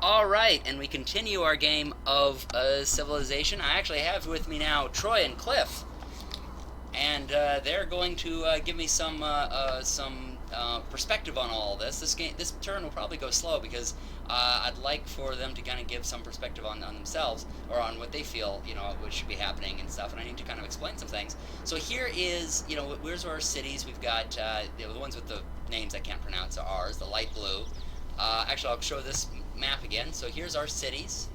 All right, and we continue our game of Civilization. I actually have with me now Troy and Cliff, and they're going to give me some perspective on all this. This turn will probably go slow because I'd like for them to kind of give some perspective on themselves or on what they feel, what should be happening and stuff. And I need to kind of explain some things. So here is, where's our cities? We've got the ones with the names I can't pronounce are ours, the light blue. Actually, I'll show this map again. So here's our cities,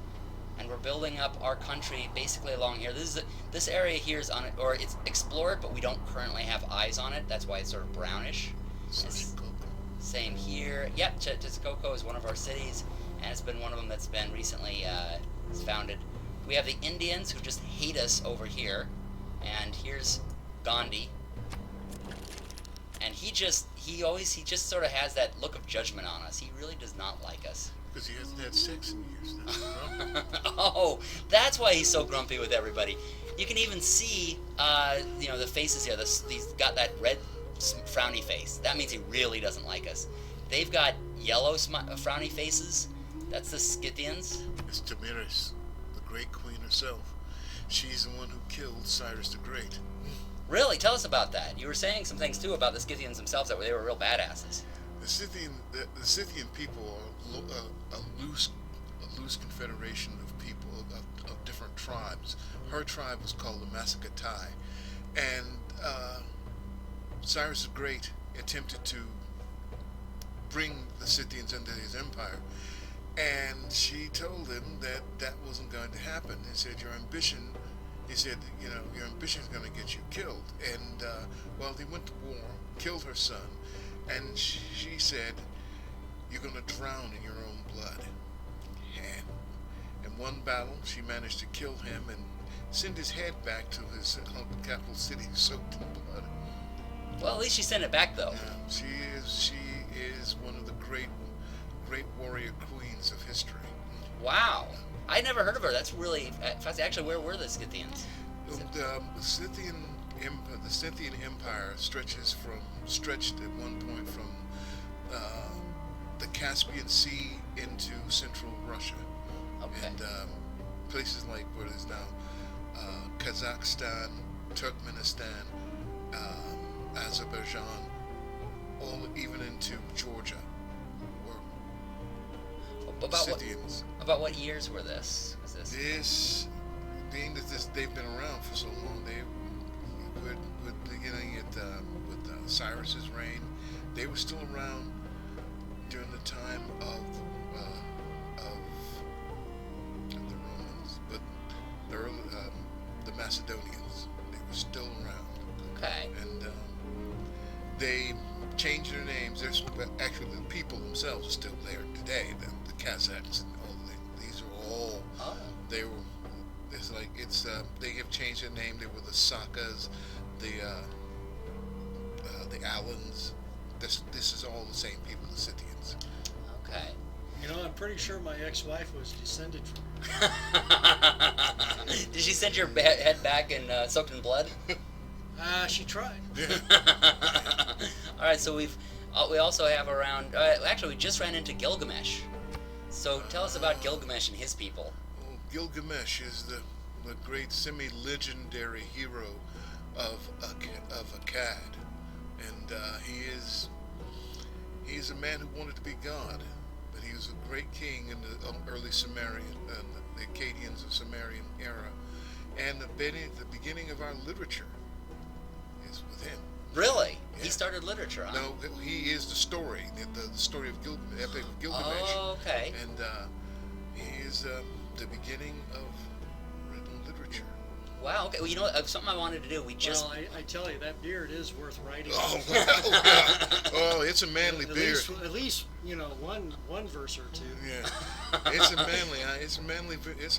and we're building up our country basically along here. This area here is on it, or it's explored, but we don't currently have eyes on it. That's why it's sort of brownish. Same here. Yep, Texcoco is one of our cities, and it's been one of them that's been recently founded. We have the Indians who just hate us over here, and here's Gandhi. And he just sort of has that look of judgment on us. He really does not like us. Because he hasn't had sex in years now. Oh, that's why he's so grumpy with everybody. You can even see, the faces here. He's got that red frowny face. That means he really doesn't like us. They've got yellow frowny faces. That's the Scythians. It's Damaris, the great queen herself. She's the one who killed Cyrus the Great. Really? Tell us about that. You were saying some things, too, about the Scythians themselves, that they were real badasses. The Scythian people are a loose confederation of people, of different tribes. Her tribe was called the Massacatae. And Cyrus the Great attempted to bring the Scythians into his empire. And she told him that that wasn't going to happen. He said, your ambition is going to get you killed. And, he went to war, killed her son, and she said, you're going to drown in your own blood. And in one battle, she managed to kill him and send his head back to his capital city soaked in blood. Well, at least she sent it back, though. She is one of the great warrior queens of history. Wow. I never heard of her. That's really fascinating. Actually, where were the Scythians? The Scythian Empire stretched at one point from the Caspian Sea into central Russia. Okay. And places like what is now Kazakhstan, Turkmenistan, Azerbaijan, even into Georgia were Scythians. About what years were this? Was this? This, being that they've been around for so long, they with beginning with Cyrus's reign, they were still around during the time of the Romans, but the Macedonians, they were still around. Okay. And they changed their names. Actually, the people themselves are still there today. The Kazakhs and all these are all. Oh. They were. They have changed their name. They were the Sakas, the Alans. This is all the same people, the Scythians. Okay. I'm pretty sure my ex-wife was descended from Did she send your head back and soaked in blood? She tried. Yeah. All right, so we also have around. Actually, we just ran into Gilgamesh. So tell us about Gilgamesh and his people. Well, Gilgamesh is the great semi-legendary hero of Akkad, and he's a man who wanted to be God, but he was a great king in the early Sumerian, the Akkadians of Sumerian era, and the beginning of our literature is with him. Really? Yeah. He started literature, huh? No, he is the story, the story of Gilgamesh, epic of Gilgamesh. Oh, okay. And he is the beginning of written literature. Wow. Okay. Well, something I wanted to do. We just. Well, I tell you, that beard is worth writing. Oh, well, yeah. Oh, it's a manly beard. At least one verse or two. Yeah, it's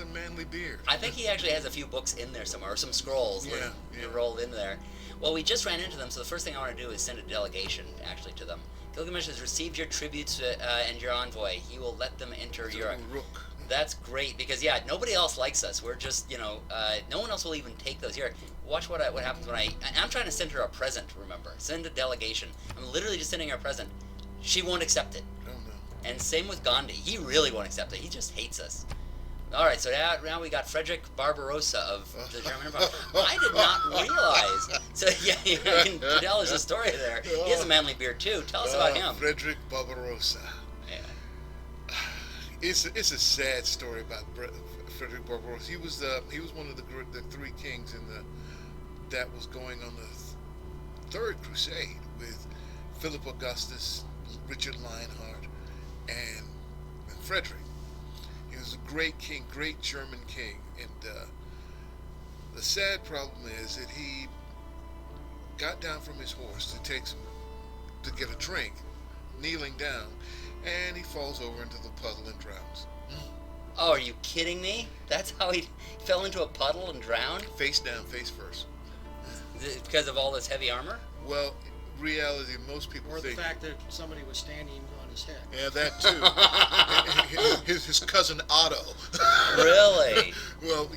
a manly beard. I think he actually has a few books in there somewhere, or some scrolls that rolled in there. Well, we just ran into them, so the first thing I want to do is send a delegation, actually, to them. Gilgamesh has received your tributes and your envoy. He will let them enter Europe. Rook. That's great, because, nobody else likes us. We're just, no one else will even take those here. Watch what happens when I'm trying to send her a present, remember. Send a delegation. I'm literally just sending her a present. She won't accept it. Oh, no. And same with Gandhi. He really won't accept it. He just hates us. All right, so now we got Frederick Barbarossa of the German Empire. I did not realize. So Fidel is a story there. He has a manly beard too. Tell us about him. Frederick Barbarossa. Yeah. It's a sad story about Frederick Barbarossa. He was one of the three kings that was going on the Third Crusade with Philip Augustus, Richard Lionheart, and Frederick. He was a great king, great German king, and the sad problem is that he got down from his horse to get a drink, kneeling down, and he falls over into the puddle and drowns. Oh, are you kidding me? That's how he fell into a puddle and drowned? Face down, face first. Because of all this heavy armor? Well, reality, most people Or the think. fact that somebody was standing on his head. Yeah, that too. his cousin Otto. Really? Well,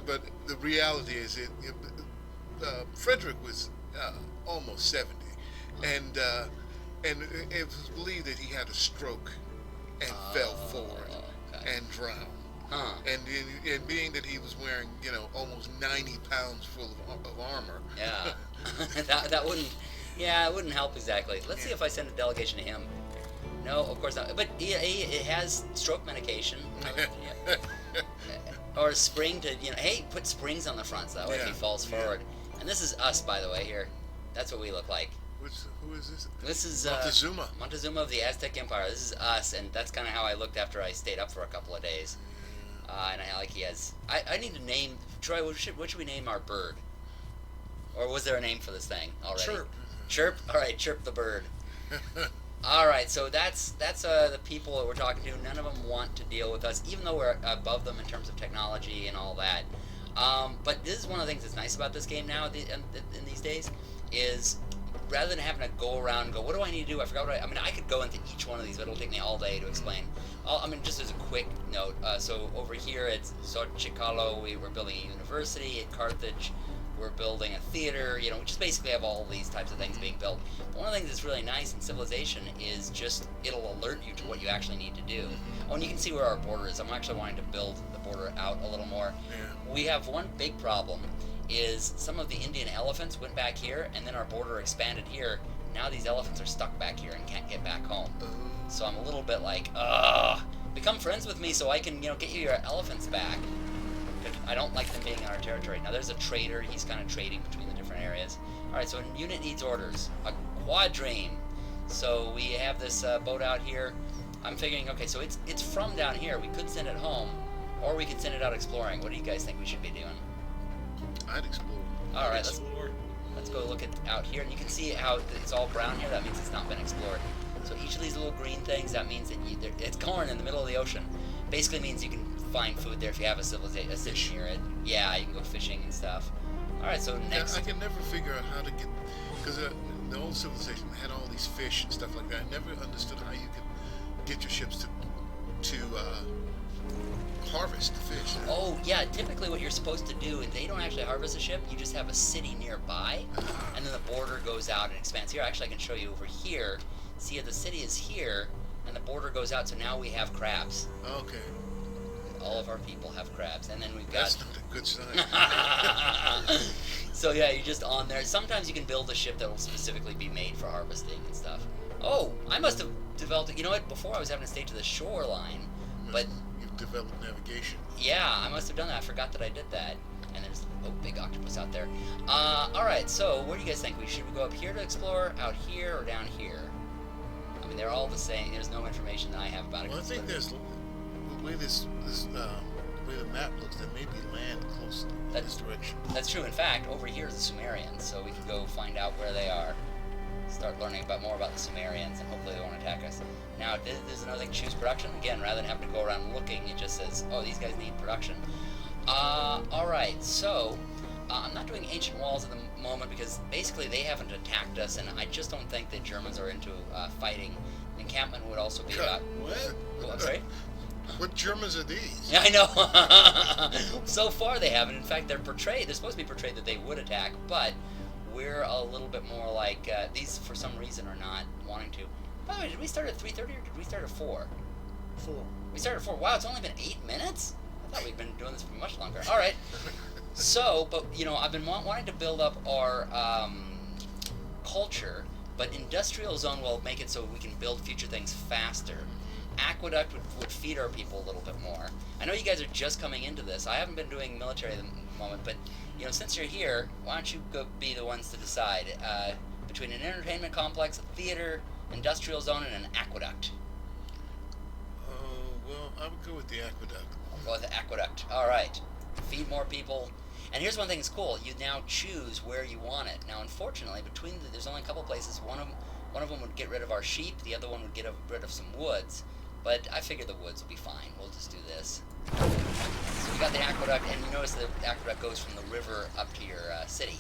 but the reality is Frederick was almost 70, and it was believed that he had a stroke and fell forward and drowned. Huh. And being that he was wearing, almost 90 pounds full of armor. Yeah. that wouldn't. Yeah, it wouldn't help exactly. Let's see if I send a delegation to him. No, of course not. But it has stroke medication. Yeah. Or a spring to, hey, put springs on the front so that way if he falls forward. And this is us, by the way, here. That's what we look like. Who is this? This is Montezuma. Montezuma of the Aztec Empire. This is us, and that's kind of how I looked after I stayed up for a couple of days. And he has. I need to name Troy. What should we name our bird? Or was there a name for this thing already? Chirp. Chirp. All right, Chirp the bird. All right, so that's the people that we're talking to. None of them want to deal with us, even though we're above them in terms of technology and all that. But this is one of the things that's nice about this game now in these days is rather than having to go around and go, what do I need to do? I forgot what I could go into each one of these, but it'll take me all day to explain. Just as a quick note, so over here at Xochicalo, we were building a university. At Carthage, we're building a theater, we just basically have all these types of things being built. But one of the things that's really nice in Civilization is just it'll alert you to what you actually need to do. Oh, and you can see where our border is. I'm actually wanting to build the border out a little more. Yeah. We have one big problem is some of the Indian elephants went back here, and then our border expanded here. Now these elephants are stuck back here and can't get back home. So I'm a little bit like, become friends with me so I can, get you your elephants back. I don't like them being in our territory. Now there's a trader. He's kind of trading between the different areas. All right, so a unit needs orders. A quadrime. So we have this boat out here. I'm figuring, okay, so it's from down here. We could send it home, or we could send it out exploring. What do you guys think we should be doing? I'd explore. All right, let's go look out here, and you can see how it's all brown here. That means it's not been explored. So each of these little green things, that means that it's corn in the middle of the ocean. Basically means you can find food there if you have a city near it. Yeah, you can go fishing and stuff. All right, so next. I can never figure out how to get, because the old Civilization had all these fish and stuff like that. I never understood how you could get your ships to harvest the fish. Oh, yeah, typically what you're supposed to do, they don't actually harvest a ship, you just have a city nearby, and then the border goes out and expands. Here, actually, I can show you over here. See, the city is here, and the border goes out, so now we have crabs. Okay. All of our people have crabs, and then we've got... That's not a good sign. So, yeah, you're just on there. Sometimes you can build a ship that will specifically be made for harvesting and stuff. Oh, I must have developed it. You know what? Before I was having to stay to the shoreline, but... You've developed navigation. Yeah, I must have done that. I forgot that I did that. And there's big octopus out there. All right. So where do you guys think we go up here to explore, out here, or down here? I mean, they're all the same. There's no information that I have about it. Well, I think there's the way the way the map looks. There may be land close in this direction. That's true. In fact, over here is the Sumerians, so we can go find out where they are. Start learning more about the Sumerians, and hopefully they won't attack us. Now, there's another thing, choose production. Again, rather than having to go around looking, it just says, oh, these guys need production. Alright, so, I'm not doing ancient walls at the moment because basically they haven't attacked us, and I just don't think that Germans are into fighting. Encampment would also be about... What? Oh, I'm sorry? What Germans are these? Yeah, I know. So far they haven't. In fact, they're supposed to be portrayed that they would attack, but we're a little bit more like, these for some reason are not wanting to. By the way, did we start at 3:30 or did we start at 4? 4. We started at 4. Wow, it's only been 8 minutes? I thought we'd been doing this for much longer. All right. So, but, I've been wanting to build up our culture, but industrial zone will make it so we can build future things faster. Aqueduct would feed our people a little bit more. I know you guys are just coming into this. I haven't been doing military at the moment, but since you're here, why don't you go be the ones to decide between an entertainment complex, a theater, industrial zone, and an aqueduct. Well, I would go with the aqueduct. I'll go with the aqueduct. All right, feed more people. And here's one thing that's cool. You now choose where you want it. Now, unfortunately, there's only a couple places. One of them would get rid of our sheep. The other one would get rid of some woods. But I figure the woods will be fine. We'll just do this. So we got the aqueduct, and you notice the aqueduct goes from the river up to your city.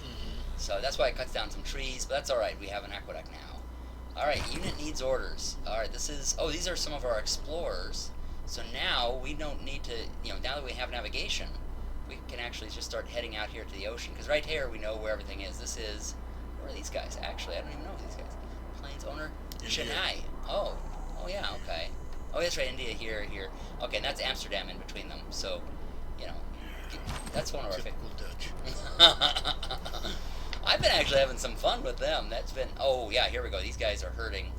So that's why it cuts down some trees, but that's all right. We have an aqueduct now. All right, unit needs orders. All right, these are some of our explorers. So now we don't need to, now that we have navigation, we can actually just start heading out here to the ocean. Because right here we know where everything is. Where are these guys? Actually, I don't even know these guys. Plains owner? Chennai. Oh yeah, okay. Oh, that's right, India here. Okay, and that's Amsterdam in between them. So, that's one of our Typical Dutch. I've been actually having some fun with them. Oh yeah, here we go. These guys are hurting.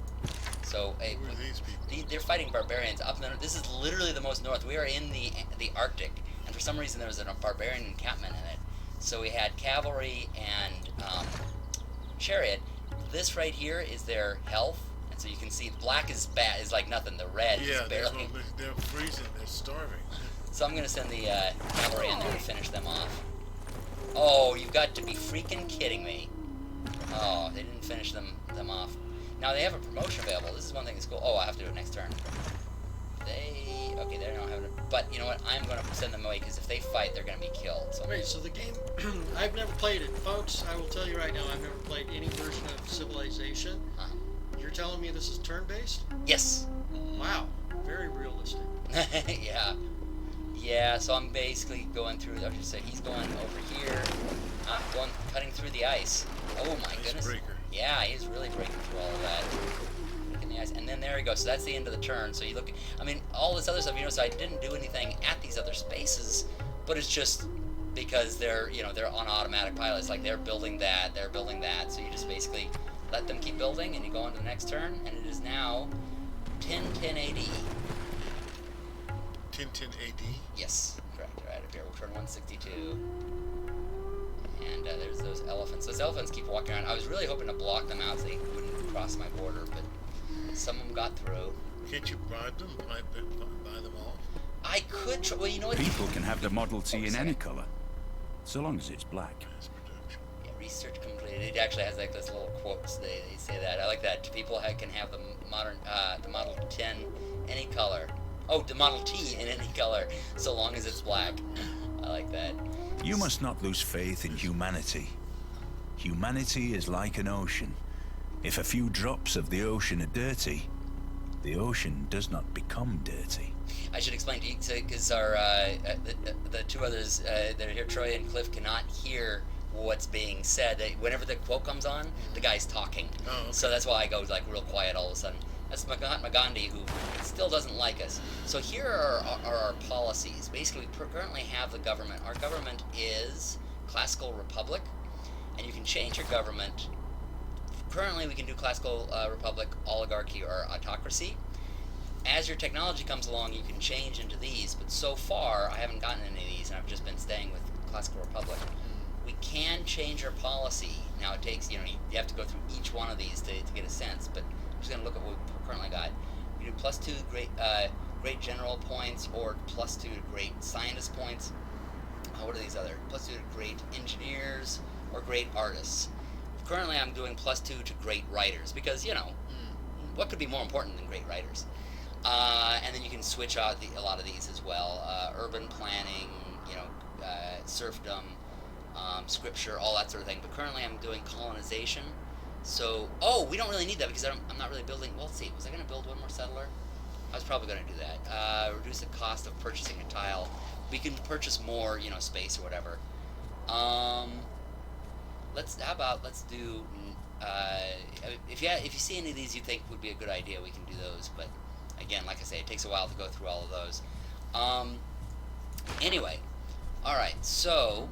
So, hey, Who are these people? they're fighting barbarians up in the north. This is literally the most north. We are in the Arctic, and for some reason there was a barbarian encampment in it. So we had cavalry and chariot. This right here is their health, and so you can see black is bad, is like nothing. The red is barely. They're freezing. They're starving. So I'm going to send the cavalry in there to finish them off. Oh, you've got to be freaking kidding me. Oh, they didn't finish them off. Now they have a promotion available. This is one thing that's cool. Oh, I have to do it next turn. Okay, they don't have it. But you know what? I'm going to send them away because if they fight, they're going to be killed. So Wait, so the game, I've never played it. Folks, I will tell you right now, I've never played any version of Civilization. You're telling me this is turn-based? Yes. Wow, very realistic. Yeah, so I'm basically going through, so he's going over here. I'm cutting through the ice. Oh my goodness. Icebreaker. Yeah, he's really breaking through all of that. Breaking the ice. And then there he goes. So that's the end of the turn. So you look, all this other stuff, so I didn't do anything at these other spaces, but it's just because they're on automatic pilot. It's like they're building that. So you just basically let them keep building, and you go on to the next turn, and it is now 1010 AD. 1010 AD? Yes, correct. Right up here, we'll turn 162. And there's those elephants. Those elephants keep walking around. I was really hoping to block them out so they wouldn't cross my border, but some of them got through. Can't you bribe them? Buy them off? I could try. Well, you know what? People can have the Model T in any color, so long as it's black. Mass production. Yeah, research completed. It actually has like those little quotes. They say that. I like that. People can have the Model 10 any color. Oh, the Model T in any color, so long as it's black. I like that. You must not lose faith in humanity. Humanity is like an ocean. If a few drops of the ocean are dirty, the ocean does not become dirty. I should explain to you, because the two others that are here, Troy and Cliff, cannot hear what's being said. Whenever the quote comes on, the guy's talking. Oh, okay. So that's why I go like real quiet all of a sudden. That's Mahatma Gandhi, who still doesn't like us. So here are our policies. Basically, we currently have the government. Our government is classical republic, and you can change your government. Currently, we can do classical republic, oligarchy, or autocracy. As your technology comes along, you can change into these, but so far, I haven't gotten any of these, and I've just been staying with classical republic. We can change our policy. Now, it takes, you have to go through each one of these to get a sense, but I'm just going to look at what we currently got. We do +2 great general points, or +2 to great scientist points. What are these other? +2 to great engineers, or great artists. Currently, I'm doing +2 to great writers, because, what could be more important than great writers? And then you can switch out a lot of these as well. Urban planning, serfdom, scripture, all that sort of thing. But currently I'm doing colonization. So, we don't really need that because I'm not really building. Well, let's see. Was I going to build one more settler? I was probably going to do that. Reduce the cost of purchasing a tile. We can purchase more, space or whatever. Let's do if you see any of these you think would be a good idea, we can do those. But again, like I say, it takes a while to go through all of those. Anyway, all right. So,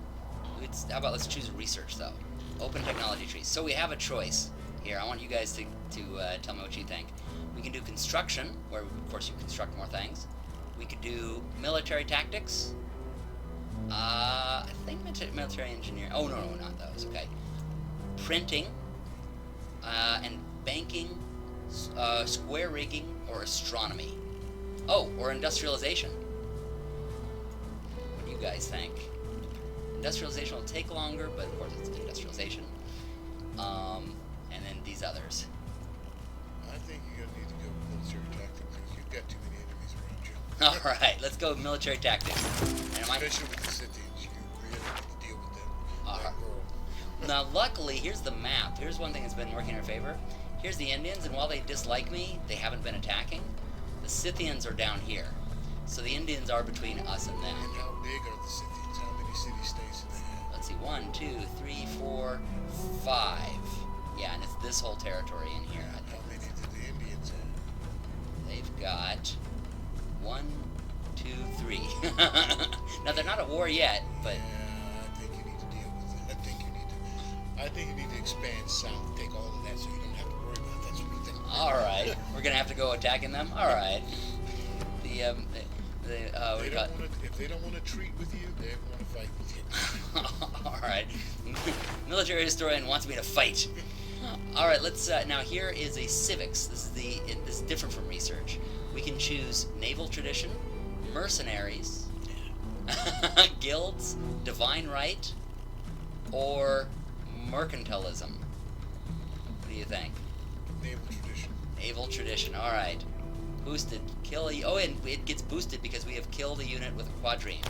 how about let's choose a research though. Open technology trees. So we have a choice here. I want you guys to tell me what you think. We can do construction, where of course you construct more things. We could do military tactics. I think military engineering. Oh no, not those. Okay. Printing, and banking, square rigging, or astronomy. Oh, or industrialization. What do you guys think? Industrialization will take longer, but of course it's industrialization. And then these others. I think you're gonna need to go with military tactics because you've got too many enemies around you. All right, let's go with military tactics. And Especially with the Scythians, you really need to deal with them. That girl. now, luckily, here's the map. Here's one thing that's been working in our favor. Here's the Indians, and while they dislike me, they haven't been attacking. The Scythians are down here. So the Indians are between us and them. And how big are the Scythians? How many city-states do they have? Let's see, 1, 2, 3, 4, 5. Yeah, and it's this whole territory in here. I How think many do the Indians have? they've got 1, 2, 3. Now they're not at war yet, but Yeah, I think you need to deal with it. I think you need to expand south, take all of that, so you don't have to worry about that sort of thing. all right, we're gonna have to go attacking them. All right. The If they don't want to treat with you, they want to fight with you. all right. Military historian wants me to fight. All right, let's. Now here is a civics. This is different from research. We can choose naval tradition, mercenaries, guilds, divine right, or mercantilism. What do you think? Naval tradition. Naval tradition. All right. Boosted. Oh, and it gets boosted because we have killed a unit with a quadrine.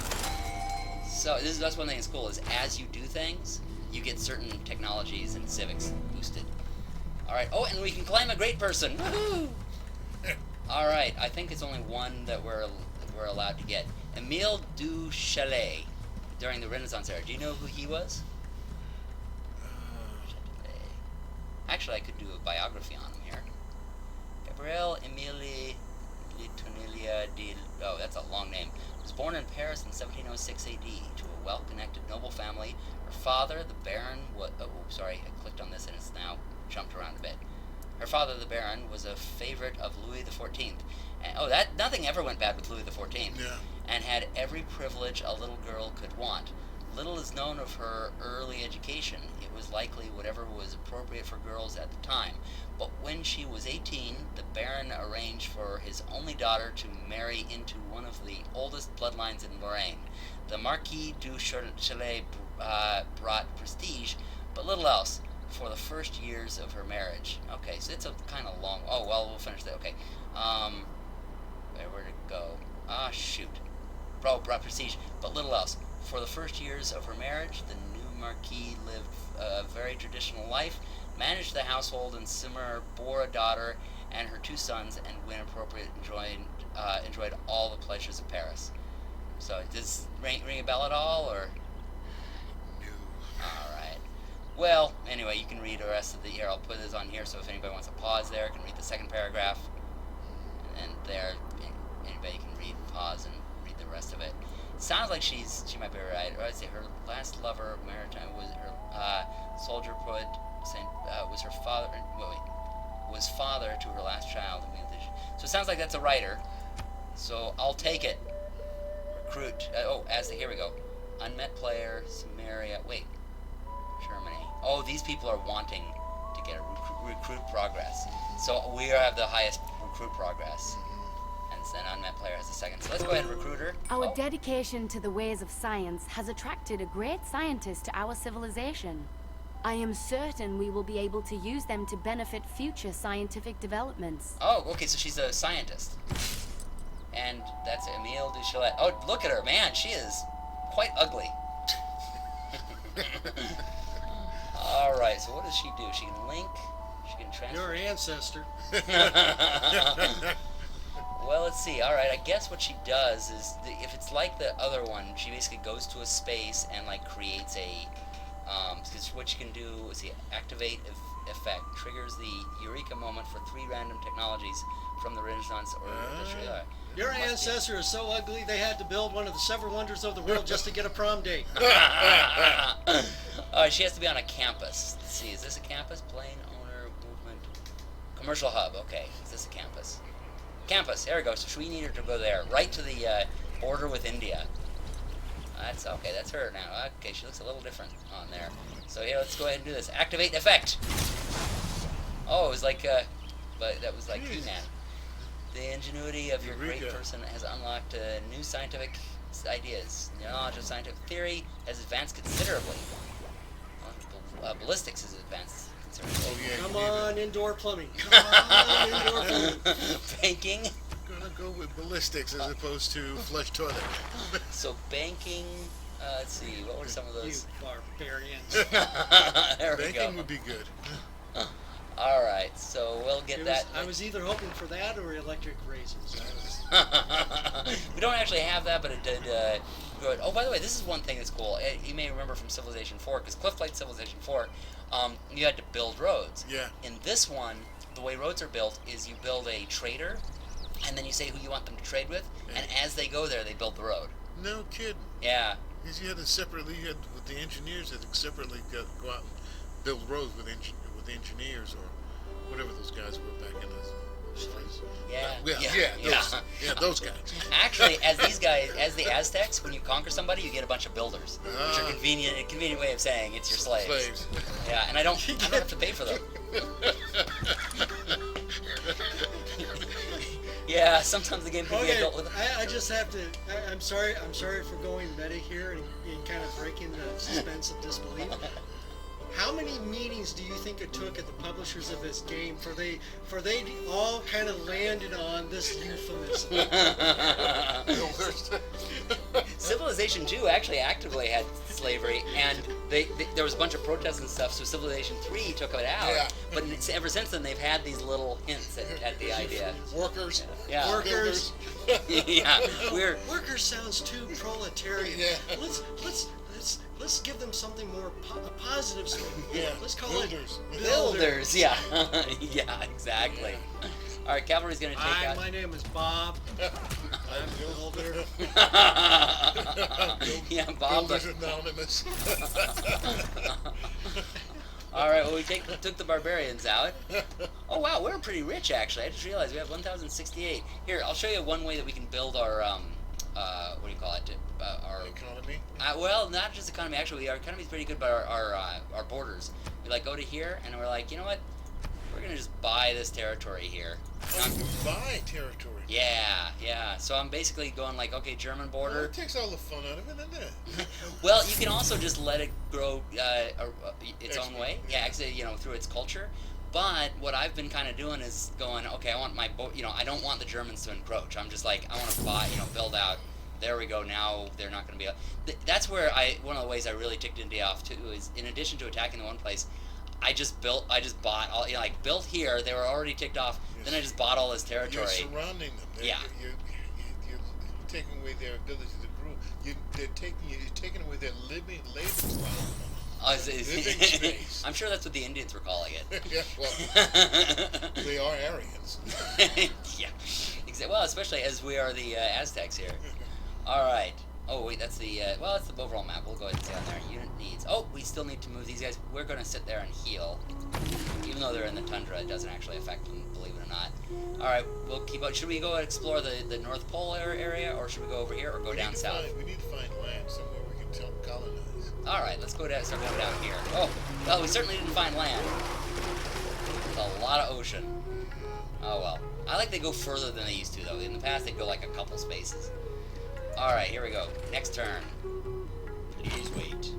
So that's one thing that's cool is as you do things, you get certain technologies and civics boosted. All right. Oh, and we can claim a great person. Woohoo! All right. I think it's only one that we're allowed to get. Emile du Châtelet during the Renaissance era. Do you know who he was? Actually, I could do a biography on him here. Gabriel Emile Litonelia de... Oh, that's a long name. Was born in Paris in 1706 AD to a well-connected noble family. Her father, the Baron, was... Oh, sorry, I clicked on this and it's now jumped around a bit. Her father, the Baron, was a favorite of Louis XIV. And, nothing ever went bad with Louis XIV. Yeah. And had every privilege a little girl could want. Little is known of her early education. It was likely whatever was appropriate for girls at the time. But when she was 18, the Baron arranged for his only daughter to marry into one of the oldest bloodlines in Lorraine. The Marquis du Châtelet brought prestige, but little else, for the first years of her marriage. Okay, so it's a kind of long... Oh, well, we'll finish that. Okay. Where'd it go? Shoot. Brought prestige, but little else. For the first years of her marriage, the new Marquis lived a very traditional life, managed the household and simmer, bore a daughter and her 2 sons, and when appropriate, enjoyed all the pleasures of Paris. So, does ring a bell at all, or? No. All right. Well, anyway, you can read the rest of the here. I'll put this on here, so if anybody wants to pause there, can read the second paragraph, and there, anybody can read, pause, and read the rest of it. Sounds like she might be right. Or I'd say her last lover, maritime, was her soldier poet. Was her father. Was father to her last child. So it sounds like that's a writer. So I'll take it. Recruit. Here we go. Unmet player, Samaria. Wait. Germany. Oh, these people are wanting to get a recruit progress. So we have the highest recruit progress. And unmet player has a second. So let's go ahead and recruit her. Our dedication to the ways of science has attracted a great scientist to our civilization. I am certain we will be able to use them to benefit future scientific developments. Oh, okay, so she's a scientist. And that's Emile du Châtelet. Oh, look at her, man, she is quite ugly. All right, so what does she do? She can link, she can transfer. Your ancestor. Well, let's see. All right, I guess what she does is, if it's like the other one, she basically goes to a space and like creates a Because what you can do is the activate effect triggers the eureka moment for 3 random technologies from the Renaissance or history. Your ancestor is so ugly they had to build one of the 7 wonders of the world just to get a prom date. She has to be on a campus. Let's see, is this a campus? Plane owner movement commercial hub. Okay, is this a campus? Campus. There we go. So we need her to go there, right to the border with India. That's okay. That's her now. Okay, she looks a little different on there. So here, let's go ahead and do this. Activate effect. Oh, it was like, but that was like He-Man. The ingenuity of your great person has unlocked new scientific ideas. Your knowledge of scientific theory has advanced considerably. Ballistics has advanced considerably. Oh yeah. Come on, indoor plumbing. Come on, indoor plumbing. Banking. Gonna go with ballistics as opposed to flush toilet. So banking. Let's see. What were some of those? You barbarians. There we Banking go. would be good. All right. So we'll get that. I was either hoping for that or electric razors. We don't actually have that, but it did good. Oh, by the way, this is one thing that's cool. You may remember from Civilization 4, because Cliff played Civilization 4, you had to build roads. Yeah. In this one, the way roads are built is you build a trader, and then you say who you want them to trade with, and as they go there, they build the road. No kidding. Yeah. Because you had to separately, with the engineers, had to separately go out and build roads with engineers or whatever those guys were back in those days. Those guys. Actually, as the Aztecs, when you conquer somebody, you get a bunch of builders, which are a convenient way of saying it's your slaves. Yeah, and I don't have to pay for them. Yeah, sometimes the game can be adult with them. I just have to. I'm sorry for going meta here and kind of breaking the suspense of disbelief. How many meetings do you think it took at the publishers of this game for they all kind of landed on this euphemism? Civilization 2 actually actively had slavery, and there was a bunch of protests and stuff, so Civilization 3 took it out. Yeah. But ever since then, they've had these little hints at the idea. Workers. Yeah. Workers. Yeah. Workers sounds too proletarian. Yeah. Let's give them something more positive. Yeah. Let's call Builders. it Builders. Yeah. Yeah. Exactly. All right, cavalry's gonna take out. My name is Bob. I'm a builder. Yeah, Bob. Builders Anonymous. All right, well, we took the barbarians out. Oh wow, we're pretty rich actually. I just realized we have 1,068. Here, I'll show you one way that we can build our what do you call it? Our economy. Well, not just economy. Actually, our economy's pretty good, but our borders. We like go to here, and we're like, you know what? We're gonna just buy this territory here. Oh, you can buy territory. Yeah. So I'm basically going like, okay, German Well, border. it takes all the fun out of it, doesn't it? Well, you can also just let it grow its own Actually, way. Yeah, actually, through its culture. But what I've been kind of doing is going, okay, I want I don't want the Germans to encroach. I'm just like, I want to buy, build out. There we go. Now they're not going to be. That's where one of the ways I really ticked India off too is, in addition to attacking the one place, I just bought all, built here. They were already ticked off. Yes. Then I just bought all this territory. You're surrounding them. Yeah. You're taking away their ability to grow. You're taking away their Lebensraum. Living space. I'm sure that's what the Indians were calling it. Yeah, well, they are Aryans. Yeah, well, especially as we are the Aztecs here. All right. Oh wait, that's the it's the overall map. We'll go ahead and stay on there. Unit needs. Oh, we still need to move these guys. We're gonna sit there and heal, even though they're in the tundra. It doesn't actually affect them, believe it or not. All right, we'll keep on. Should we go explore the North Pole area, or should we go over here, or go down south? We need to find land somewhere we can colonize. All right, let's go down. Start going down here. Oh, well, we certainly didn't find land. There's a lot of ocean. Oh well. I like they go further than they used to though. In the past, they'd go like a couple spaces. All right, here we go. Next turn. Please wait.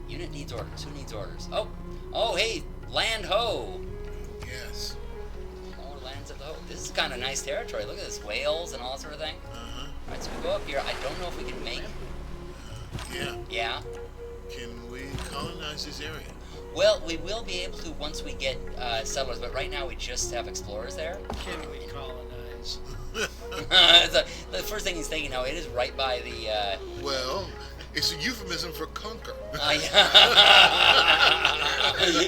Unit needs orders. Who needs orders? Oh, hey, land ho. Yes. More lands of the ho. This is kind of nice territory. Look at this, whales and all that sort of thing. Uh-huh. All right, so we go up here. I don't know if we can make. Yeah. Yeah. Can we colonize this area? Well, we will be able to once we get settlers, but right now we just have explorers there. Can we colonize? The first thing he's thinking now, it is right by the. Well, It's a euphemism for conquer.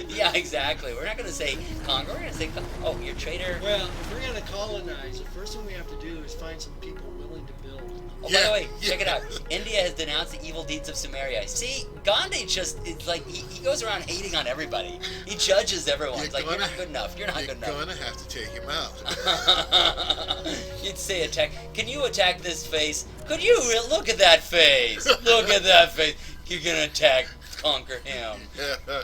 Yeah, exactly. We're not going to say conquer. We're going to say, oh, you're traitor. Well, if we're going to colonize, the first thing we have to do is find some people willing to build. Oh, by Yeah, the way, check it yeah. out. India has denounced the evil deeds of Sumeria. See, Gandhi just, it's like, he goes around hating on everybody. He judges everyone. It's like, you're not good enough. You're not good enough. You're gonna have to take him out. You'd say attack. Can you attack this face? Could you look at that face? Look at that face. You're gonna attack, conquer him.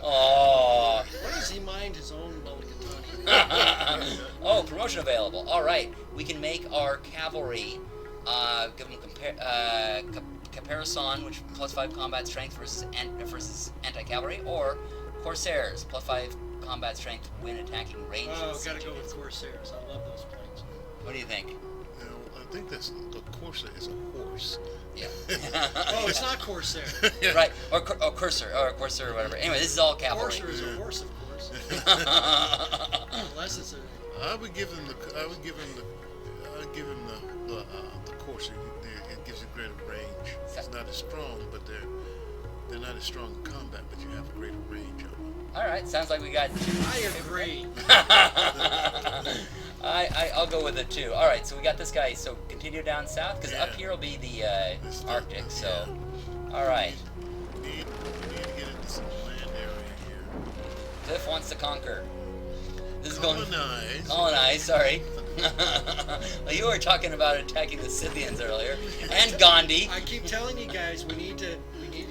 Oh. Why does he mind his own mulligatawny? Oh, promotion available. All right, we can make our cavalry. Give them caparison, which +5 combat strength versus anti-cavalry, or corsairs, +5 combat strength when attacking range. Oh, gotta go with Corsairs. I love those planes. What do you think? I think that's the Corsair is a horse. Yeah. Oh, it's not Corsair. Right, or cursor, or whatever. Anyway, this is all cavalry. Corsair is a horse, of course. Unless it's a. I would give him the Corsair. It gives you greater range. It's not as strong, but they're not as strong in combat, but you have greater range on them. All right, sounds like we got. I agree. I'll go with it too. All right, so we got this guy. So continue down south, because up here will be the Arctic. So, all right. We need to get into some land area here. Cliff wants to conquer. This is Colonize. Colonize. Sorry. Well, you were talking about attacking the Scythians earlier, and Gandhi. I keep telling you guys, we need to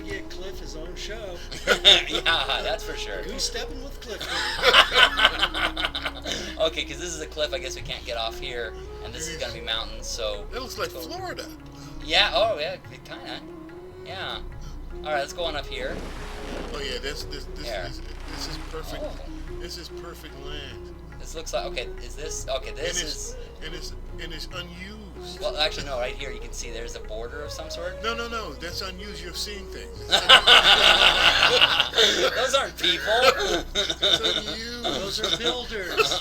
get Cliff his own show. Yeah, that's for sure. Who's stepping with Cliff? Okay, because this is a cliff. I guess we can't get off here, and this is gonna be mountains. So. That looks like Florida. Yeah. Oh, yeah. Kind of. Yeah. All right, let's go on up here. Oh yeah, this is perfect. Oh. This is perfect land. This looks like, okay, is this, okay, this is, and it's unused. well, actually, no, right here you can see there's a border of some sort. No, that's unused. You're seeing things. Those aren't people. It's unused. Those are builders.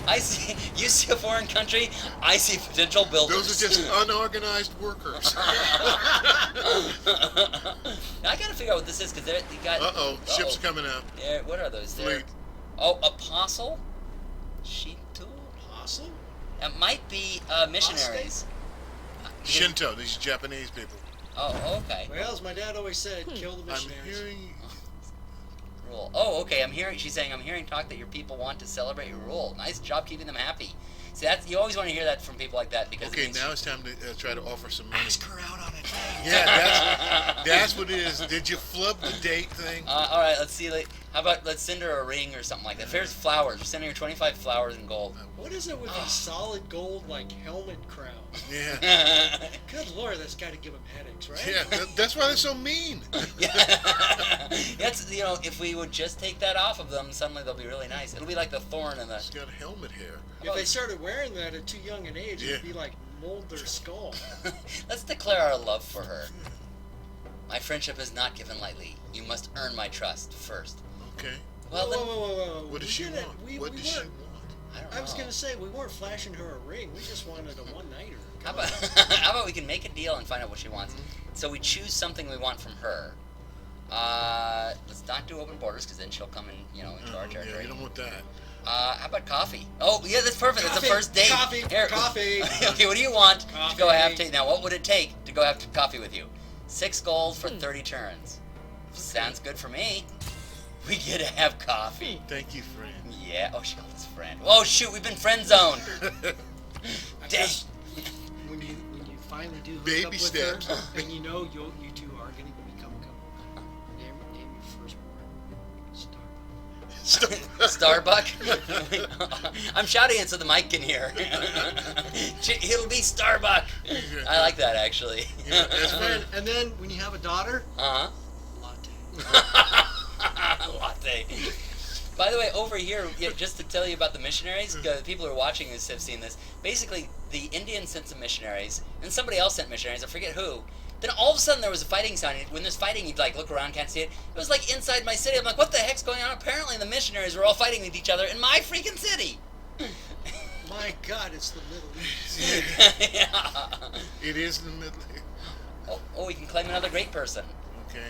I see, you see a foreign country, I see potential builders. Those are just unorganized workers. Now, I gotta figure out what this is, because you got... Ships coming out. Yeah, what are those there? Fleet. Oh, apostle? Shinto? Apostle? That might be missionaries. Shinto, these Japanese people. Oh, okay. Well, as my dad always said, kill the I'm missionaries. hearing. Rule. Oh, okay. She's saying, I'm hearing talk that your people want to celebrate your rule. Nice job keeping them happy. See, that's, you always want to hear that from people like that, because it Okay, means now it's time to try to offer some money. Ask her out on a date. Yeah, that's what it is. Did you flub the date thing? all right, let's see. Like, how about let's send her a ring or something like that. There's flowers. We're sending her 25 flowers in gold. What is it with these solid gold, like, helmet crowns? Yeah. Good Lord, that's got to give them headaches, right? Yeah, that's why they're so mean. That's, if we would just take that off of them, suddenly they'll be really nice. It'll be like the thorn in the... It's got helmet hair. If they started wearing that at too young an age, it'd Yeah. be like mold their skull. Let's declare our love for her. My friendship is not given lightly. You must earn my trust first. Okay. Well, then, Whoa. What does she want? What does she want? I don't know. I was going to say, we weren't flashing her a ring. We just wanted a one-nighter. How Come about, on. how about we can make a deal and find out what she wants? So we choose something we want from her. Let's not do open borders, because then she'll come in, into our Yeah, territory. you don't want that. How about coffee? Oh, yeah, that's perfect. That's Coffee, the first date. coffee, Here. coffee. Okay, what do you want to go Coffee. have tea? Now, what would it take to go have coffee with you? 6 gold for 30 turns. Sounds good for me. We get to have coffee. Thank you, friend. Yeah. Oh, she called us friend. Oh, shoot, we've been friend zoned. I Dang. guess when you finally do hook Baby up with steps. her, and you two are going to become a couple. Name your firstborn. Starbuck? I'm shouting it so the mic can hear. It'll be Starbuck. I like that, actually. Yeah, that's funny. And then when you have a daughter, Uh-huh. latte. Latte. By the way, over here, just to tell you about the missionaries, the people who are watching this have seen this. Basically, the Indians sent some missionaries, and somebody else sent missionaries, I forget who. Then all of a sudden there was a fighting sound. When there's fighting, you'd look around, can't see it. It was like inside my city. I'm like, what the heck's going on? Apparently the missionaries were all fighting with each other in my freaking city. My God, it's the Middle East. Yeah. It is in the middle. Oh, we can claim another great person. Okay.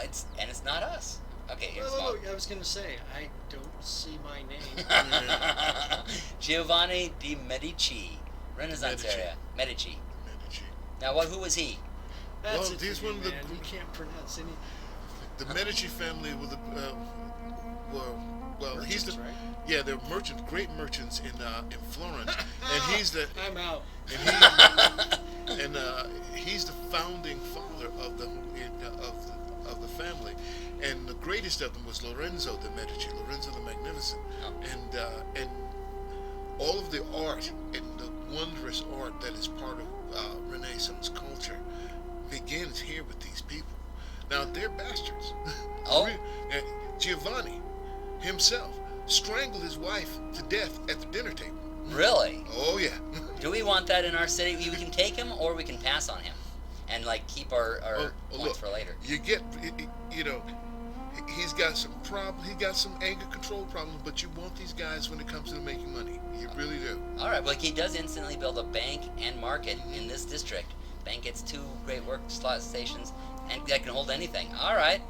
It's not us. Okay, here's Oh, one. I was gonna say I don't see my name. Giovanni di Medici, Renaissance Medici. area. Medici. Medici. Now, who was he? That's Well, it these for you, one of the man. You can't pronounce any. The Medici family were the well, he's the Merchants, right? yeah, they're merchants, great merchants in Florence, and he's the I'm out. and he's the founding father of the family, and the greatest of them was Lorenzo de Medici, Lorenzo the Magnificent, and all of the art and the wondrous art that is part of Renaissance culture begins here with these people. Now they're bastards. Oh. And Giovanni himself strangled his wife to death at the dinner table. Really? Oh yeah. Do we want that in our city? We can take him, or we can pass on him, and like keep our points look, for later. you get, you know, he's got some he got some anger control problems, but you want these guys when it comes to making money. You really do. All right. Well, he does instantly build a bank and market in this district. Bank gets 2 great work slot stations, and that can hold anything. All right.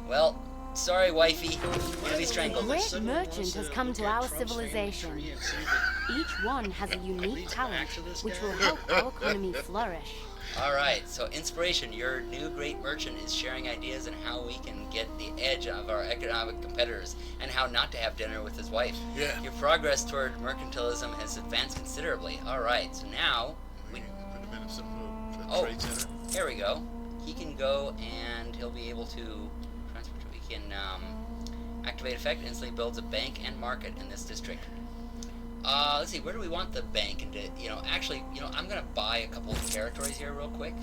Well, sorry, wifey. You're gonna be strangled. Great merchant has come to our civilization. Each one has a unique talent, which will help our economy flourish. All right. So, inspiration. Your new great merchant is sharing ideas on how we can get the edge of our economic competitors, and how not to have dinner with his wife. Yeah. Your progress toward mercantilism has advanced considerably. All right. So now We put him in some little Oh. trade center. here we go. He can go and he'll be able to transfer. He can activate effect. Instantly builds a bank and market in this district. Let's see. Where do we want the bank? And actually, I'm gonna buy a couple of territories here real quick.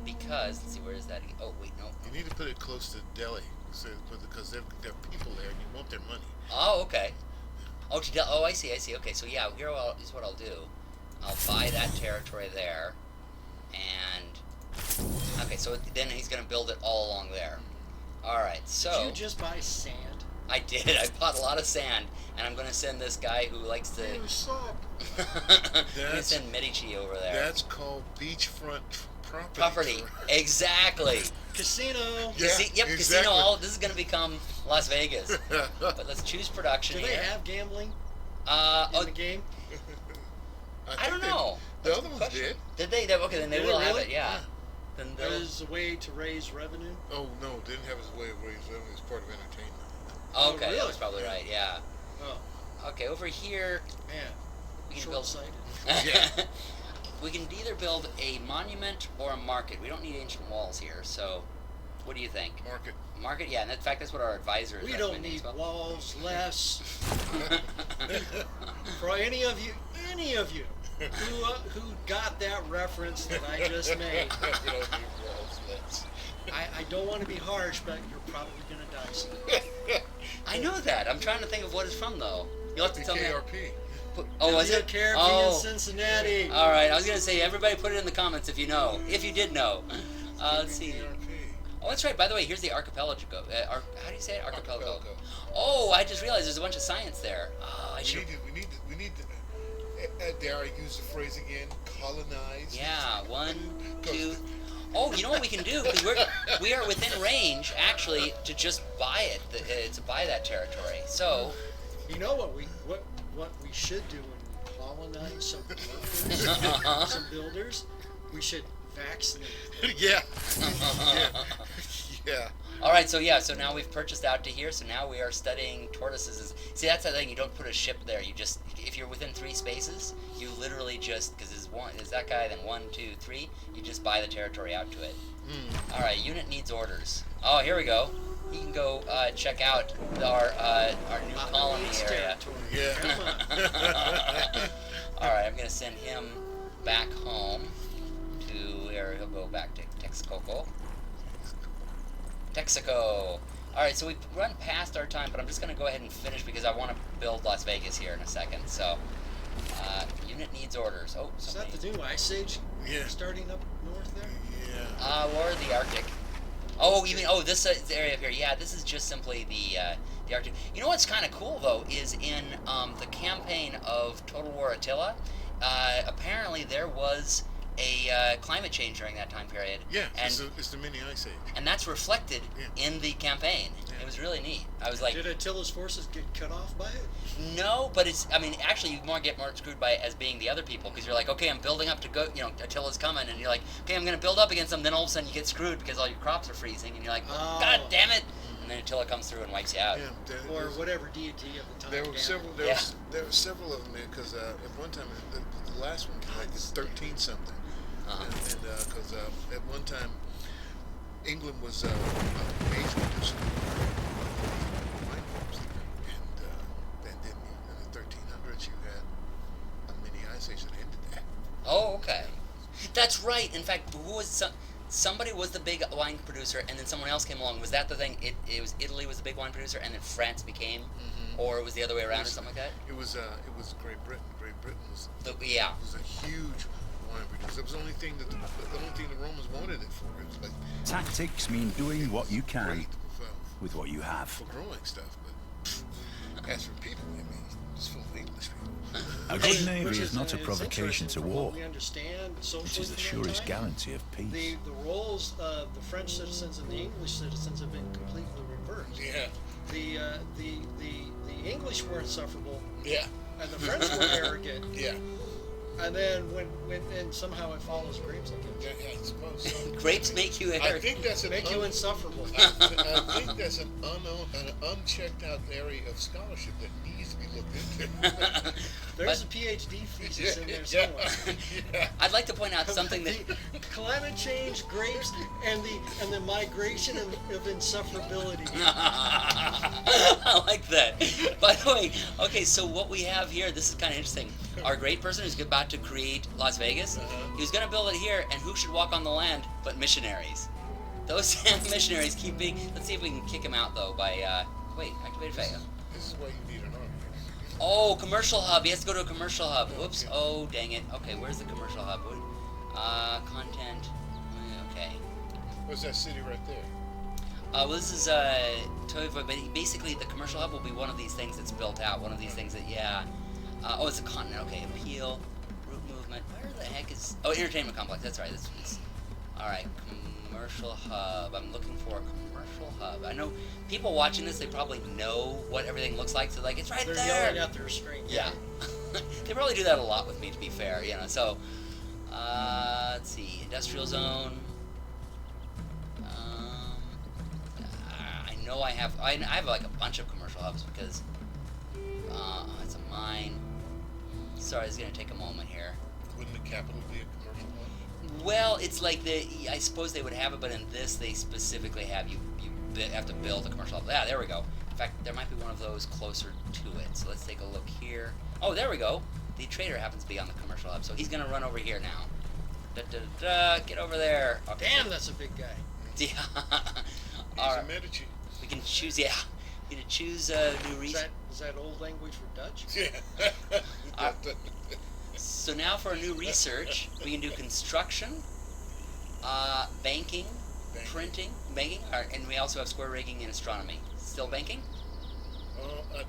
Because let's see, where is that? Oh wait, no. You need to put it close to Delhi, because there are people there, and you want their money. Oh, okay. Oh, I see. Okay, so yeah, here is what I'll do. I'll buy that territory there, and okay, so then he's gonna build it all along there. All right, so Did you just buy sand? I did. I bought a lot of sand, and I'm gonna send this guy who likes to. You saw. I'm gonna send Medici over there. That's called beachfront property. Property, exactly. Casino. Yeah, Yep, exactly. casino. All this is gonna become Las Vegas. But let's choose production Do they here. have gambling Oh, in the game? I don't know. The That's a other good ones question. did. Did they? Okay, then they Did will they have really? it. Yeah. Then they'll. As a way to raise revenue? Oh no, didn't have his way of raising revenue as part of entertainment. Okay, really? that was probably right. Yeah. Oh, Okay, over here man. we can build. Short-sighted. Yeah. We can either build a monument or a market. We don't need ancient walls here. So, what do you think? Market. Market? Yeah. And in fact, that's what our advisor is We don't recommending need as well. walls less. For any of you who got that reference that I just made, You don't need walls, let's- I don't want to be harsh, but you're probably going to die soon. I know that. I'm trying to think of what it's from though. You'll have to The tell me. KRP. Oh, was it? Caribbean, Oh. Cincinnati. All right. I was gonna say everybody put it in the comments if you know. If you did know. Let's see. KRP. Oh, that's right. By the way, here's the archipelago. How do you say it? Archipelago. Archipelago. Oh, I just realized there's a bunch of science there. Oh, I should. We need to, dare I use the phrase again, colonize? Yeah, 1, 2. Oh, you know what we can do? Because we are within range, actually, to just buy it, to buy that territory. So, You know what we should do when we colonize some workers, some builders? We should vaccinate them. Yeah. Yeah. all right. So yeah. So now we've purchased out to here. So now we are studying tortoises. See, that's the thing. You don't put a ship there. You just, if you're within 3 spaces, you literally just, because is that guy, then 1, 2, 3. You just buy the territory out to it. All right. Unit needs orders. Oh, here we go. He can go check out our new colony It's area. territory. Yeah. Come on. All right, I'm gonna send him back home to where he'll go back to Texcoco. Texaco. All right, so we've run past our time, but I'm just gonna go ahead and finish because I want to build Las Vegas here in a second. So, unit needs orders. Oh, Is that somebody. the new Ice Age Yeah. starting up north there? Yeah. Or the Arctic. Oh, you mean the area up here? Yeah, this is just simply the Arctic. You know what's kind of cool though is in the campaign of Total War Attila. Apparently there was climate change during that time period. Yeah, and it's the mini ice age. and that's reflected Yeah. in the campaign. Yeah. It was really neat. I was like, Did Attila's forces get cut off by it? no, but it's. I mean, actually, you get more screwed by it as being the other people because you're like, okay, I'm building up to go. Attila's coming, and you're like, okay, I'm gonna build up against them. Then all of a sudden, you get screwed because all your crops are freezing, and you're like, Oh. God damn it! And then Attila comes through and wipes you out. Yeah, Or whatever deity of the time. There were damn several. it. There were several of them there because at one time the last one was like 13 something, and because at one time England was a major producer of wine grapes, and then in the 1300s you had a mini ice age that ended that. Oh, okay. That's right. In fact, who was somebody was the big wine producer, and then someone else came along. Was that the thing? It was Italy was the big wine producer, and then France became, or it was the other way around, or something like that. It was Great Britain. Great Britain was Yeah. was a huge wine producer. It was the only thing that the only thing the Romans wanted it for. It was like Tactics mean doing what you can great with what you have. for growing stuff, but as for people, I mean, it's full of English people. A good navy Which is not a it's provocation interesting to from war, what we understand which socially is the from that surest time. guarantee of peace. The roles of the French citizens and the English citizens have been completely reversed. Yeah, The English were insufferable, yeah, and the French were arrogant. yeah. And then when and somehow it follows grapes, I guess. Yeah, I suppose. So. Grapes make you I arrogant. think that's Make you insufferable. I think that's an unchecked out area of scholarship that needs to be looked into. There's a PhD thesis in there somewhere. Yeah. I'd like to point out something that. The climate change, grapes, and the migration of insufferability. I like that. By the way, okay, so what we have here, this is kind of interesting. Our great person who's about to create Las Vegas, he was going to build it here, and who should walk on the land but missionaries? Those missionaries keep being. Let's see if we can kick him out though by. Wait, activate fail. This is why you need an army. Oh, commercial hub. He has to go to a commercial hub. Whoops. Oh, dang it. Okay, where's the commercial hub? Content. Okay. What's that city right there? Well, this is Toivo, but basically the commercial hub will be one of these things that's built out. One of these things that, yeah. Oh, it's a continent. Okay, appeal, route movement. Where the heck is? Oh, entertainment complex. That's right. This. All right, commercial hub. I'm looking for a commercial hub. I know people watching this. They probably know what everything looks like. So like, it's right They're there. yelling at their screen. Yeah. They probably do that a lot with me, to be fair. So, let's see, industrial zone. I know I have like a bunch of commercial hubs because it's a mine. Sorry, it's gonna take a moment here. Wouldn't the capital be a commercial hub? Well, it's like I suppose they would have it, but in this they specifically have you have to build a commercial hub. Yeah, there we go. In fact, there might be one of those closer to it. So let's take a look here. Oh, there we go. The trader happens to be on the commercial hub, so he's gonna run over here now. Get over there. Okay. Damn, that's a big guy. Yeah. He's All a right. Medici. We can choose. Yeah. We can choose new research. Is that old language for Dutch? Yeah. So now for a new research, we can do construction, banking, printing, banking, and we also have square rigging and astronomy. Still banking? I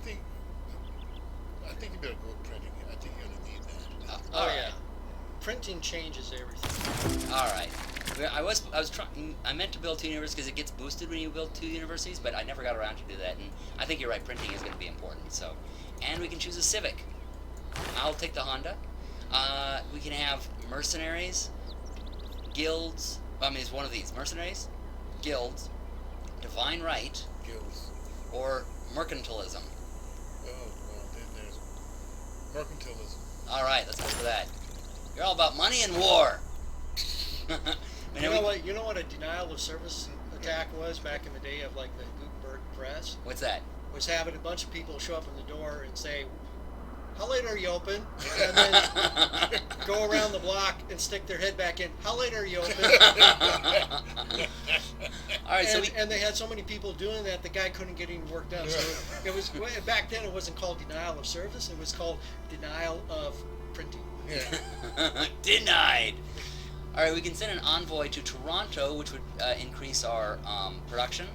think you better go with printing. I think you're gonna need that. All right. Printing changes everything. All right. I meant to build two universities because it gets boosted when you build two universities, but I never got around to do that. And I think you're right. Printing is going to be important. So, and we can choose a civic. I'll take the Honda. We can have mercenaries, guilds. I mean, it's one of these: mercenaries, guilds, divine right, Guilds. or mercantilism. Oh, well, then there's mercantilism. All right, let's go for that. You're all about money and war. You know what a denial of service attack was back in the day of like the Gutenberg press? What's that? Was having a bunch of people show up in the door and say, "How late are you open?" And then go around the block and stick their head back in. "How late are you open?" All right, so and they had so many people doing that, the guy couldn't get any work done. So it was back then. It wasn't called denial of service. It was called denial of printing. Yeah. Denied. All right, we can send an envoy to Toronto, which would increase our production,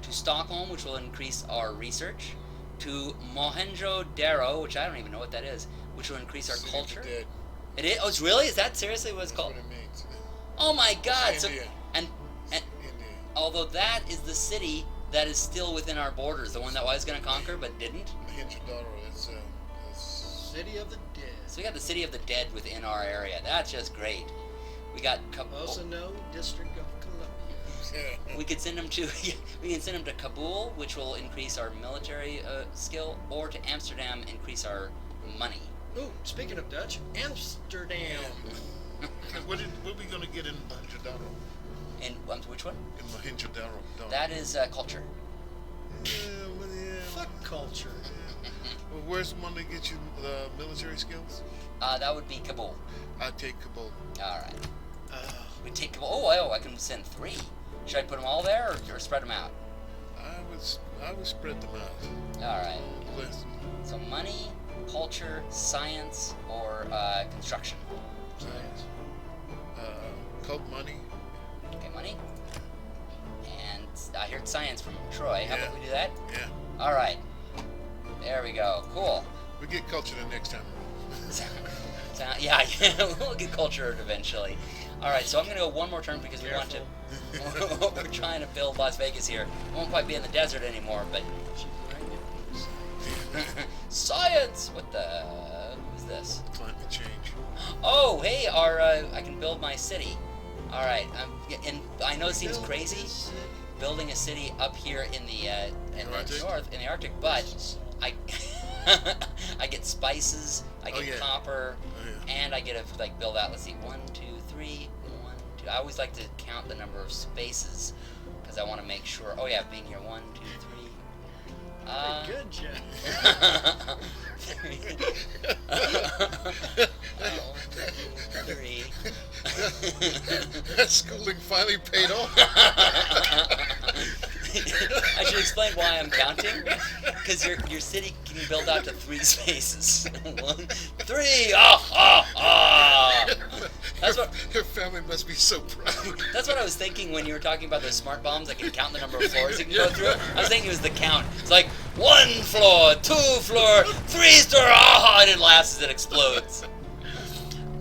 to Stockholm, which will increase our research, to Mohenjo-Daro, which I don't even know what that is, which will increase our City of the culture. Dead. It is. Oh, it's really? Is that seriously what it's That's called? what it means. Oh my God! So India. and India. although that is the city that is still within our borders, the one that I was going to conquer but didn't. Mohenjo-daro. That's City of the Dead. So we got the city of the dead within our area. That's just great. We got Also known District of Columbia. we could send them to we can send them to Kabul, which will increase our military skill, or to Amsterdam, increase our money. Ooh, speaking of Dutch, Amsterdam. what are we gonna get in Mohenjo-daro? And which one? In Mohenjo-daro. That is culture. Yeah, well, yeah. Fuck culture. Well, where's the one that gets you military skills? That would be Kabul. I take Kabul. All right. We take Kabul. Oh, I can send 3. Should I put them all there or spread them out? I would spread them out. All right. Listen, So money, culture, science, or construction. science. Cult money. Okay, money. And I heard science from Troy. How about Yeah. we do that? Yeah. All right. There we go. Cool. We get culture the next time. Yeah, we'll get cultured eventually. All right, so I'm gonna go one more turn because we want to. We're trying to build Las Vegas here. We won't quite be in the desert anymore, but science. What the? Who's this? Climate change. Oh, hey, I can build my city. All right, and I know it seems crazy building a city up here in the Arctic? north in the Arctic, but I I get spices, I get Oh, yeah. copper, Oh, yeah. and I get to like build out. Let's see, 1, 2, 3, 1, 2. I always like to count the number of spaces because I want to make sure. Oh yeah, being here 1, 2, 3. Good, Jeff. 3. That schooling finally paid off. I should explain why I'm counting, because your city can build out to 3 spaces. 1, 3. That's what. Your family must be so proud. That's what I was thinking when you were talking about those smart bombs. I can count the number of floors you can go through. I was thinking it was the count. It's like 1 floor, 2 floor, 3 story. And it laughs as it explodes.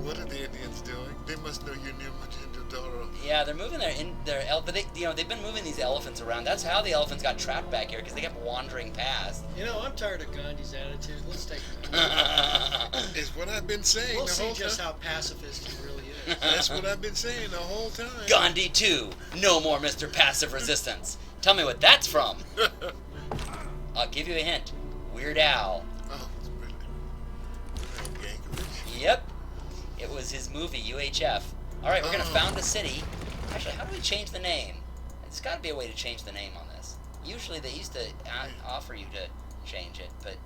What are the Indians doing? They must know you're near Mohenjo-daro. Yeah, they're moving but they've been moving these elephants around. That's how the elephants got trapped back here because they kept wandering past. You know, I'm tired of Gandhi's attitude. Let's take it. Is what I've been saying We'll the see whole just time. how pacifist he really is. That's what I've been saying the whole time. Gandhi 2, no more Mr. Passive Resistance. Tell me what that's from. I'll give you a hint. Weird Al. Oh, it's really. Yankovic. Yep. It was his movie, UHF. Alright, we're going to Oh. found a city. Actually, how do we change the name? There's got to be a way to change the name on this. Usually they used to offer you to change it, but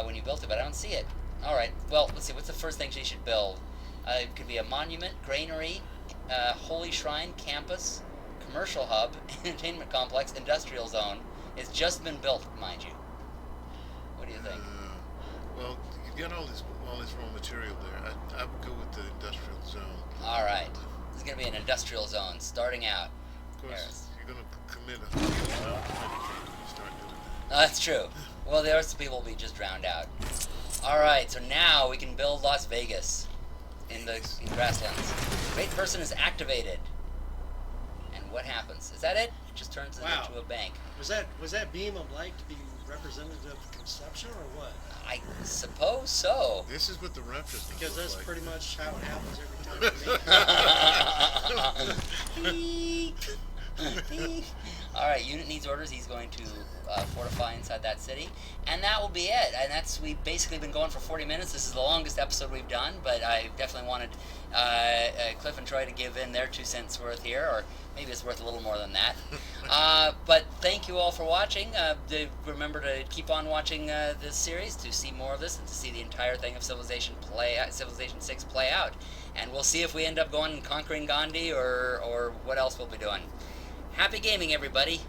when you built it, but I don't see it. Alright, well, let's see. What's the first thing she should build? It could be a monument, granary, holy shrine, campus, commercial hub, entertainment complex, industrial zone. It's just been built, mind you. What do you think? Well, you got all this raw material there. I would go with the industrial zone. All right. This is going to be an industrial zone starting out. Of course, Yes. you're going to commit a climate change when you start doing that. That's true. Well, the rest of the people will be just drowned out. All right, so now we can build Las Vegas in grasslands. Great person is activated. And what happens? Is that it? It just turns it Wow. into a bank. Was that beam of light to be representative of conception or what? I suppose so. This is what the Raptors Because look that's like. pretty much how it happens every time. For me. All right, unit needs orders. He's going to fortify inside that city, and that will be it. And we've basically been going for 40 minutes. This is the longest episode we've done, but I definitely wanted Cliff and Troy to give in their 2 cents worth here, or maybe it's worth a little more than that. But thank you all for watching. Remember to keep on watching this series to see more of this and to see the entire thing of Civilization 6 play out. And we'll see if we end up going and conquering Gandhi or what else we'll be doing. Happy gaming, everybody.